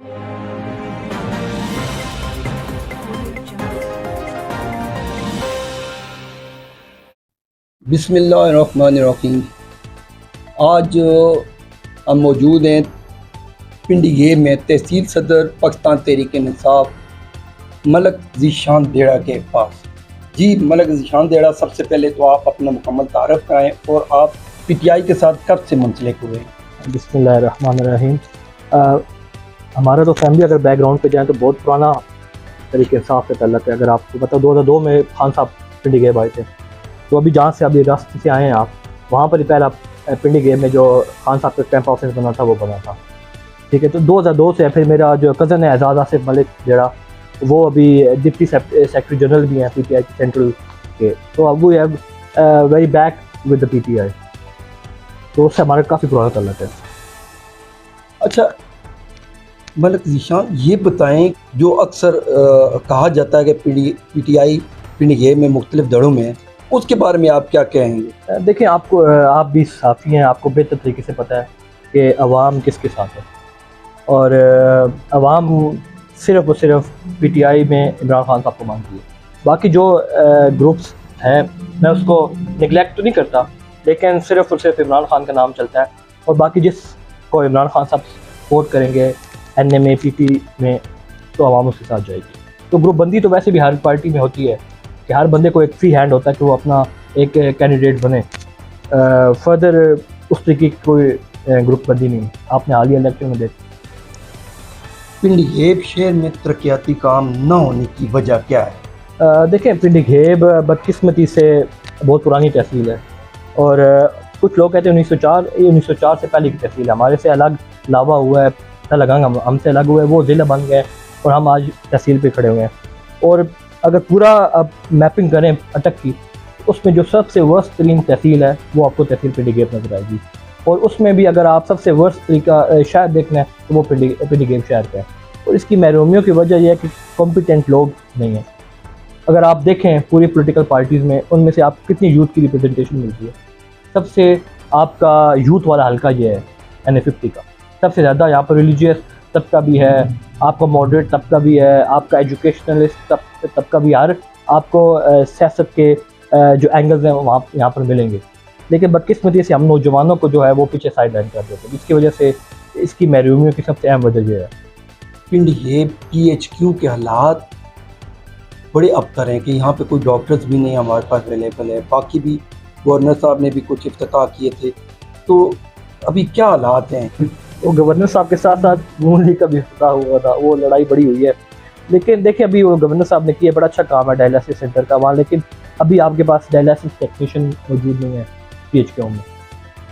बिस्मिल्लाहिर्रहमानिर्रहीम। आज हम मौजूद हैं पिंडी गेब में तहसील सदर पाकिस्तान तहरीक इंसाफ मलक ज़ीशान देड़ा के पास। जी मलक ज़ीशान देड़ा, सबसे पहले तो आप अपना मुकम्मल तारफ़ कराएँ और आप पीटीआई के साथ कब से मुंसलिक हुए? बिस्मिल्लाहिर्रहमानिर्रहीम। हमारा तो फैमिली अगर बैकग्राउंड पे जाए तो बहुत पुराना तरीके इंसाफ से तल्लक है। अगर आपको पता 2002 में खान साहब पिंडी गेब आए थे, तो अभी जहाँ से अभी रास्ते से आए हैं आप, वहाँ पर ही पहला पिंडी गेब में जो खान साहब का कैंप ऑफिस बना था वो बना था। ठीक है, तो 2002 से फिर मेरा जो कज़न है एजाज़ आसिफ मलिक जेड़ा, वो अभी डिप्टी सेक्रेटरी जनरल भी हैं पीटीआई के सेंट्रल के, तो अब वो have very back with the PTI, तो उससे हमारा काफ़ी पुराना तल्लक है। अच्छा मलक ज़ीशान, ये बताएं, जो अक्सर कहा जाता है कि पीटीआई पिंडी गेब में मुख्तलिफ दड़ों में है, उसके बारे में आप क्या कहेंगे? देखिए, आप भी साफ़ी हैं, आपको बेहतर तरीके से पता है कि अवाम किसके साथ है, और अवाम सिर्फ़ और सिर्फ पीटीआई में इमरान खान साहब को मानती है। बाकी जो ग्रुप्स हैं, मैं उसको निगलेक्ट तो नहीं करता, लेकिन सिर्फ़ और सिर्फ इमरान खान का नाम चलता है, और बाकी जिसको इमरान खान साहब सपोर्ट करेंगे एनएमए पीपी में, तो अवाम उसके साथ जाएगी। तो ग्रुप बंदी तो वैसे भी हर पार्टी में होती है कि हर बंदे को एक फ्री हैंड होता है कि वो अपना एक कैंडिडेट बने। फर्दर उस तरीके की कोई ग्रुप बंदी नहीं। आपने हालिया इलेक्शन में देखा पिंडी गेब शहर में तरक्याती काम न होने की वजह क्या है? देखें, पिंडी गेब बदकिस्मती से बहुत पुरानी तहसील है, और कुछ लोग कहते हैं 1904 से पहले की तहसील है। हमारे से अलग लावा हुआ है, लगांगा हमसे अलग हुआ है, वो ज़िला बन गए और हम आज तहसील पे खड़े हुए हैं। और अगर पूरा अब मैपिंग करें अटक की, उसमें जो सबसे वर्स्ट तरीन तहसील है वो आपको तहसील पिंडी गेब नजर आएगी, और उसमें भी अगर आप सबसे वर्स्ट तरीका शहर देखना है तो वो पिंडी गेब शहर का है। और इसकी महरूमियों की वजह यह है कि कॉम्पिटेंट लोग नहीं हैं। अगर आप देखें पूरी पॉलिटिकल पार्टीज़ में, उनमें से आपको कितनी यूथ की रिप्रेजेंटेशन मिलती है? सबसे आपका यूथ वाला हल्का ये है NA50 का, सबसे ज़्यादा यहाँ पर रिलीजियस तबका भी है, आपका मॉडरेट तबका भी है, आपका एजुकेशनलिस्ट तबका भी, हर आपको सियासत के जो एंगल्स हैं वहाँ यहाँ पर मिलेंगे। लेकिन बदकिस्मती से हम नौजवानों को जो है वो पीछे साइड लाइन कर देते हैं, जिसकी वजह से इसकी महरूमियों की सबसे अहम वजह यह है। पिंडी गेब PHQ के हालात बड़े अबतर हैं कि यहाँ पे कोई डॉक्टर्स भी नहीं हमारे पास अवेलेबल है। बाकी भी गवर्नर साहब ने भी कुछ इफ्तिताह किए थे, तो अभी क्या हालात हैं? वो गवर्नर साहब के साथ साथ नून लीग का भी इफ्तिताह हुआ था, वो लड़ाई बड़ी हुई है। लेकिन देखिए, अभी वो गवर्नर साहब ने किया, बड़ा अच्छा काम है डायलिसिस सेंटर का वहाँ, लेकिन अभी आपके पास डायलिसिस टेक्नीशियन मौजूद नहीं है PHQ में।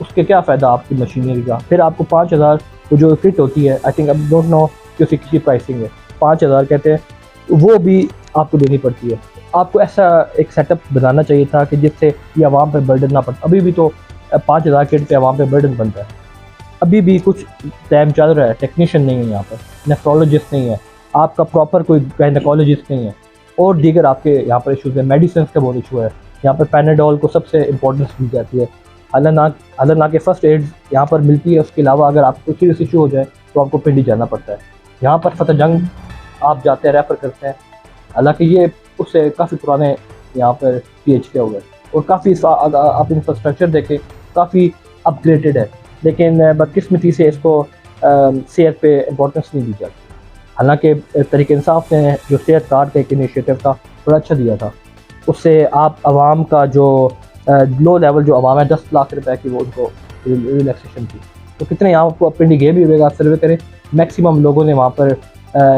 उसके क्या फ़ायदा आपकी मशीनरी का? फिर आपको 5000 जो किट होती है, आई थिंक अब डोंट नो कि उसकी किसी प्राइसिंग है, 5000 कहते हैं, वो भी आपको देनी पड़ती है। आपको ऐसा एक सेटअप बनाना चाहिए था कि जिससे ये आवाम पर बर्डन ना पड़ता। अभी भी तो 5000 किट पे आवाम पे बर्डन बनता है। अभी भी कुछ टाइम चल रहा है, टेक्नीशियन नहीं है यहाँ पर, नेफ्रोलॉजिस्ट नहीं है, आपका प्रॉपर कोई गायनेकोलॉजिस्ट नहीं है, और दीगर आपके यहाँ पर इशूज़ है। मेडिसिन का बहुत इशू है यहाँ पर, पैनाडोल को सबसे इंपॉर्टेंस दी जाती है, हालांकि के फर्स्ट एड यहाँ पर मिलती है। उसके अलावा अगर आपको सीरियस इशू हो जाए तो आपको पिंडी जाना पड़ता है। यहाँ पर फतेह जंग आप जाते हैं, रेफ़र करते हैं, हालांकि ये उससे काफ़ी पुराने यहाँ पर PHQ हो गए, और काफ़ी आप इंफ्रास्ट्रक्चर देखें काफ़ी अपग्रेडेड है, लेकिन बदकिस्मती से इसको सेहत पे इम्पोर्टेंस नहीं दी जाती। हालांकि तहरीक इंसाफ ने जो सेहत कार्ड का एक इनिशिएटिव था बड़ा अच्छा दिया था, उससे आप आवाम का जो लो लेवल जो आवाम है 10 लाख रुपए की, वो उनको रिलैक्सेशन थी। तो कितने यहाँ आपको पिंडी गेब भी होगा, आप सर्वे करें, मैक्सिमम लोगों ने वहाँ पर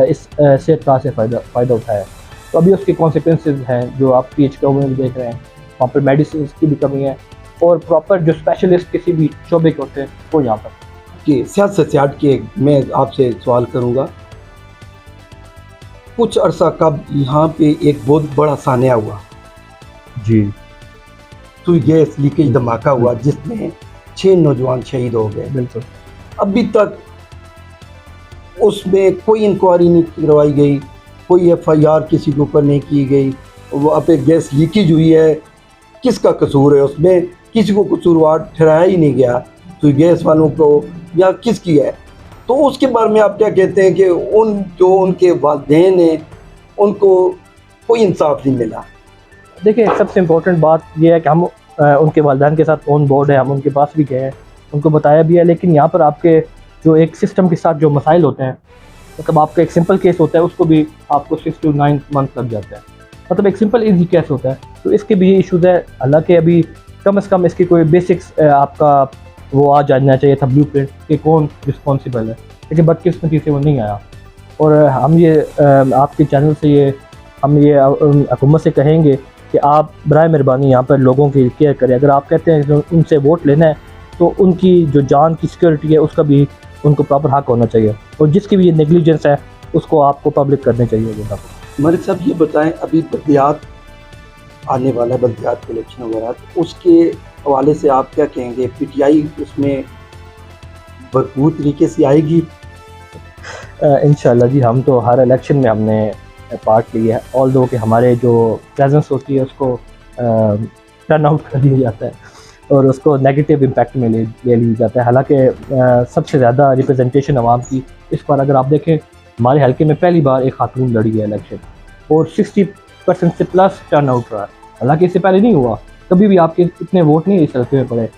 इस सेहत कार्ड से फ़ायदा उठाया। तो अभी उसके कॉन्सिक्वेंसेज हैं जो आप PHQ में भी देख रहे हैं, वहाँ पर मेडिसिन की भी कमी है, और प्रॉपर जो स्पेशलिस्ट किसी भी शोबे के होते हैं वो यहाँ पर कि सियासत से हट के मैं आपसे सवाल करूँगा, कुछ अरसा कब यहाँ पे एक बहुत बड़ा सानिया हुआ जी, तो गैस लीकेज धमाका हुआ जिसमें 6 नौजवान शहीद हो गए। बिल्कुल। अभी तक उसमें कोई इंक्वायरी नहीं करवाई गई, कोई FIR किसी के ऊपर नहीं की गई। वो अब एक गैस लीकेज हुई है, किसका कसूर है उसमें? किसी को कसूरवार ठहराया ही नहीं गया, तो गैस वालों को या किसकी है? तो उसके बारे में आप क्या कहते हैं कि जो उनके वालिदैन हैं उनको कोई इंसाफ नहीं मिला? देखिए सबसे इम्पोर्टेंट बात यह है कि हम उनके वालिदैन के साथ ऑन बोर्ड है, हम उनके पास भी गए हैं, उनको बताया भी है। लेकिन यहाँ पर आपके जो एक सिस्टम के साथ जो मसाइल होते हैं, मतलब आपका एक सिंपल केस होता है उसको भी आपको 6 to 9 मंथ लग जाता है। मतलब एक सिंपल इजी केस होता है, तो इसके भी इशूज़ है। हालांकि अभी कम से कम इसकी कोई बेसिक्स आपका वो आ जाना चाहिए था, ब्लूप्रिंट कि कौन रिस्पॉन्सिबल है, लेकिन बदकिस्मती से वो नहीं आया। और हम ये आपके चैनल से हम ये हुकूमत से कहेंगे कि आप बराए मेहरबानी यहाँ पर लोगों की केयर करें। अगर आप कहते हैं कि उनसे वोट लेना है तो उनकी जो जान की सिक्योरिटी है उसका भी उनको प्रॉपर हक होना चाहिए, और जिसकी भी ये नेग्लिजेंस है उसको आपको पब्लिक करने चाहिए। जनता को मलिक साहब ये बताएं, अभी बल्दियात आने वाला है, बल्दियात के इलेक्शन वगैरह, तो उसके हवाले से आप क्या कहेंगे? पीटीआई उसमें भरपूर तरीके से आएगी? इंशाल्लाह जी, हम तो हर इलेक्शन में हमने पार्ट लिया है, ऑल दो कि हमारे जो प्रेजेंस होती है उसको टर्न आउट कर दिया जाता है और उसको नेगेटिव इम्पैक्ट में ले लिया जाता है। हालांकि सबसे ज़्यादा रिप्रेजेंटेशन आवाम की इस बार अगर आप देखें, हमारे हल्के में पहली बार एक खातून लड़ी है इलेक्शन और 60% से प्लस टर्न आउट रहा है। हालांकि इससे पहले नहीं हुआ, कभी भी आपके इतने वोट नहीं इस हल्के में पड़े।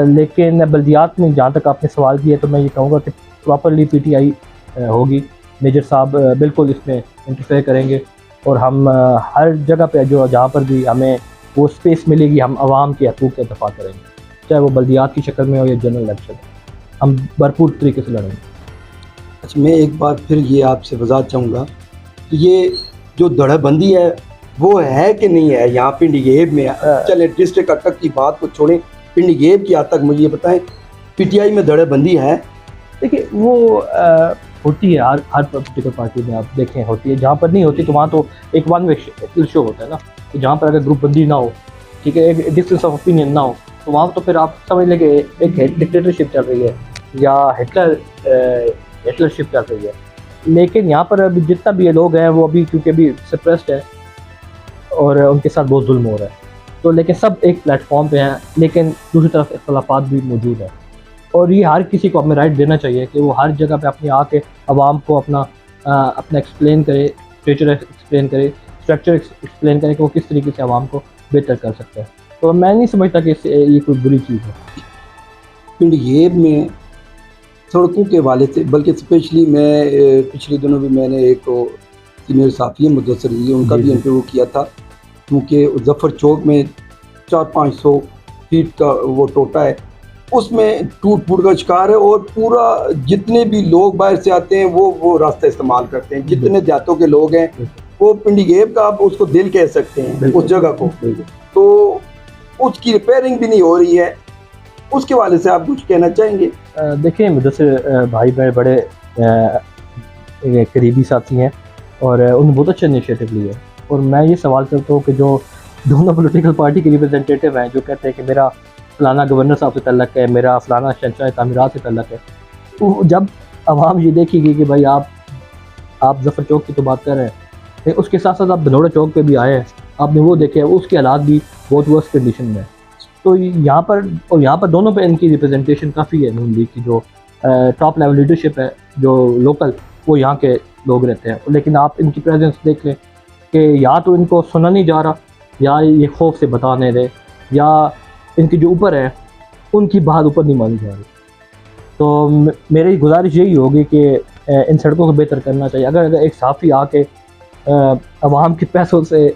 लेकिन बल्दियात में जहाँ तक आपने सवाल किया तो मैं ये कहूँगा कि प्रॉपरली पीटीआई होगी। मेजर साहब बिल्कुल इसमें इंटरफेयर करेंगे और हम हर जगह पे जो जहाँ पर भी हमें वो स्पेस मिलेगी हम आवाम के हकूक़ के दफ़ा करेंगे, चाहे वो बल्दियात की शक्ल में हो या जनरल इलेक्शन, हम भरपूर तरीके से लड़ेंगे। अच्छा, मैं एक बार फिर ये आपसे वजाहत चाहूँगा कि ये जो धड़ाबंदी है वो है कि नहीं है यहाँ पिंडीगेब में? चले डिस्ट्रिक्ट अटक की बात को छोड़ें, पिंडीगेब की हद तक मुझे ये बताएं, पीटीआई में धड़ाबंदी है? देखिए वो होती है हर पॉलिटिकल पार्टी में, आप देखें होती है। जहाँ पर नहीं होती तो वहाँ तो एक वन वे शो होता है ना, कि जहाँ पर अगर ग्रुप बंदी ना हो, ठीक है, एक डिफरेंस ऑफ ओपिनियन ना हो, तो वहाँ तो फिर आप समझ लें कि एक डिक्टेटरशिप चल रही है या हिटलरशिप चल रही है। लेकिन यहाँ पर अभी जितना भी ये लोग हैं वो अभी क्योंकि अभी सप्रेस्ड है और उनके साथ बहुत जुल्म हो रहा है, तो लेकिन सब एक प्लेटफॉर्म पे हैं, लेकिन दूसरी तरफ इख्तलाफात भी मौजूद है। और ये हर किसी को हमें राइट देना चाहिए कि वो हर जगह पे अपने आके आवाम को अपना एक्सप्लेन करे, फ्यूचर एक्सप्लेन करे, स्ट्रक्चर एक्सप्लेन करे कि वो किस तरीके से आवाम को बेहतर कर सकते हैं। तो मैं नहीं समझता कि ये कोई बुरी चीज़ है। पिंडीगेब में सड़कों के हवाले से, बल्कि स्पेशली मैं पिछले दिनों भी मैंने एक सीनियर साफ़ी मुदस्सर जी उनका भी इंटरव्यू किया था, क्योंकि जफ़र चौक में 400-500 फीट का वो टोटा है, उसमें टूट फूट का शिकार है और पूरा जितने भी लोग बाहर से आते हैं वो रास्ता इस्तेमाल करते हैं। जितने देहातों के लोग हैं वो पिंडीगेब का आप उसको दिल कह सकते हैं उस जगह को, तो उसकी रिपेयरिंग भी नहीं हो रही है। उसके हवाले से आप कुछ कहना चाहेंगे? देखिए मुदस्सिर भाई मेरे बड़े करीबी साथी हैं और उन्होंने बहुत अच्छा इनिशिएटिव लिया है। और मैं ये सवाल करता हूँ कि जो दोनों पॉलिटिकल पार्टी के रिप्रेजेंटेटिव हैं जो कहते हैं कि मेरा फलाना गवर्नर साहब से तल्लक है, मेरा फलाना शहंशाह तामीरात से तल्लक है, तो जब आवाम ये देखेगी कि भाई आप जफ़र चौक की तो बात कर रहे हैं, उसके साथ साथ आप धनौरा चौक पे भी आए हैं, आपने वो देखे हैं, उसके हालात भी बहुत वर्स्ट कंडीशन में है। तो यहाँ पर दोनों पे इनकी रिप्रेजेंटेशन काफ़ी है। नून लीग की जो टॉप लेवल लीडरशिप है जो लोकल, वो यहाँ के लोग रहते हैं, लेकिन आप इनकी प्रेजेंस देख लें कि या तो इनको सुना नहीं जा रहा, या ये खौफ से बता नहीं रहे, या इनके जो ऊपर है उनकी बात ऊपर नहीं मानी जा रही। तो मेरी गुजारिश यही होगी कि इन सड़कों को बेहतर करना चाहिए। अगर एक साफ़ी आके आवाम के पैसों से,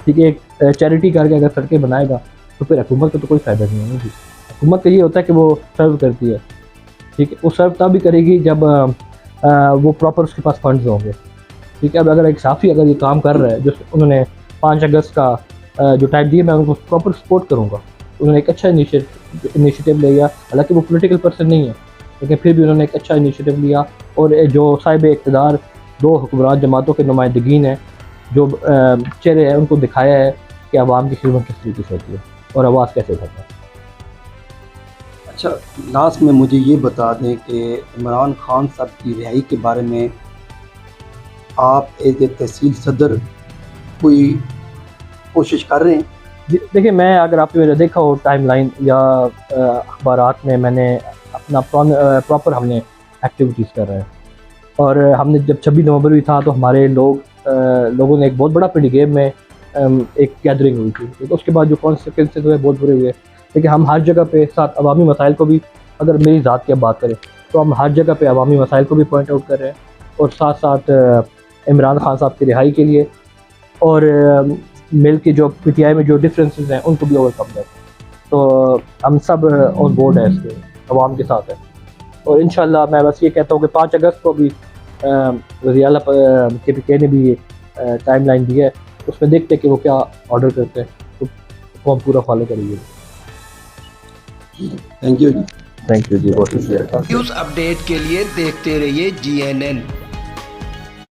ठीक है, एक चैरिटी करके अगर सड़कें बनाएगा तो फिर हुकूमत का तो कोई फ़ायदा नहीं होगी। हुकूमत का ये होता है कि वो सर्व करती है, ठीक है, वो सर्व तब भी करेगी जब वो प्रॉपर उसके पास फंड्स होंगे, ठीक है। अब अगर एक साफ़ी अगर ये काम कर रहा है, जो उन्होंने 5 अगस्त का जो टाइम दिया, मैं उनको प्रॉपर सपोर्ट करूँगा। उन्होंने एक अच्छा इनिशिएटिव लिया, हालांकि वो पॉलिटिकल पर्सन नहीं है, लेकिन फिर भी उन्होंने एक अच्छा इनिशिएटिव लिया। और जो साहिब इक़्तिदार 2 हुक्मरान जमातों के नुमाइंदगीन हैं, जो चेहरे हैं, उनको दिखाया है कि आवाम की खिदमत किस तरीके से होती है और आवाज़ कैसे उठाता है। अच्छा, लास्ट में मुझे ये बता दें कि इमरान खान साहब की रिहाई के बारे में आप एज ए तहसील सदर कोई कोशिश कर रहे हैं? देखिए, मैं अगर आपने मेरा देखा हो टाइमलाइन या अखबारात में, मैंने अपना प्रॉपर हमने एक्टिविटीज़ कर रहे हैं। और हमने जब 26 नवंबर भी था तो हमारे लोगों ने एक बहुत बड़ा पिंडी गेम में एक गैदरिंग हुई थी, तो उसके बाद जो कॉन्सिक्वेंसेज हुए बहुत बुरे हुए। लेकिन हम हर जगह पे साथ अवामी मसाइल को भी, अगर मेरी ज़ात की अब बात करें तो हम हर जगह पे अवामी मसाइल को भी पॉइंट आउट कर रहे हैं, और साथ साथ इमरान खान साहब की रिहाई के लिए और मिल के जो पीटीआई में जो डिफरेंसेस हैं उनको भी ओवरकम कर। तो हम सब ऑन बोर्ड है, इसके अवाम के साथ है। और इंशाल्लाह मैं बस ये कहता हूँ कि 5 अगस्त को भी वज़ीर आला KPK ने भी टाइम लाइन दी है, उसमें देखते हैं कि वो क्या ऑर्डर करते हैं, तो हम पूरा फॉलो करेंगे। Thank you ji. Thank you ji, बहुत शुक्रिया। न्यूज़ अपडेट के लिए देखते रहिए GNN।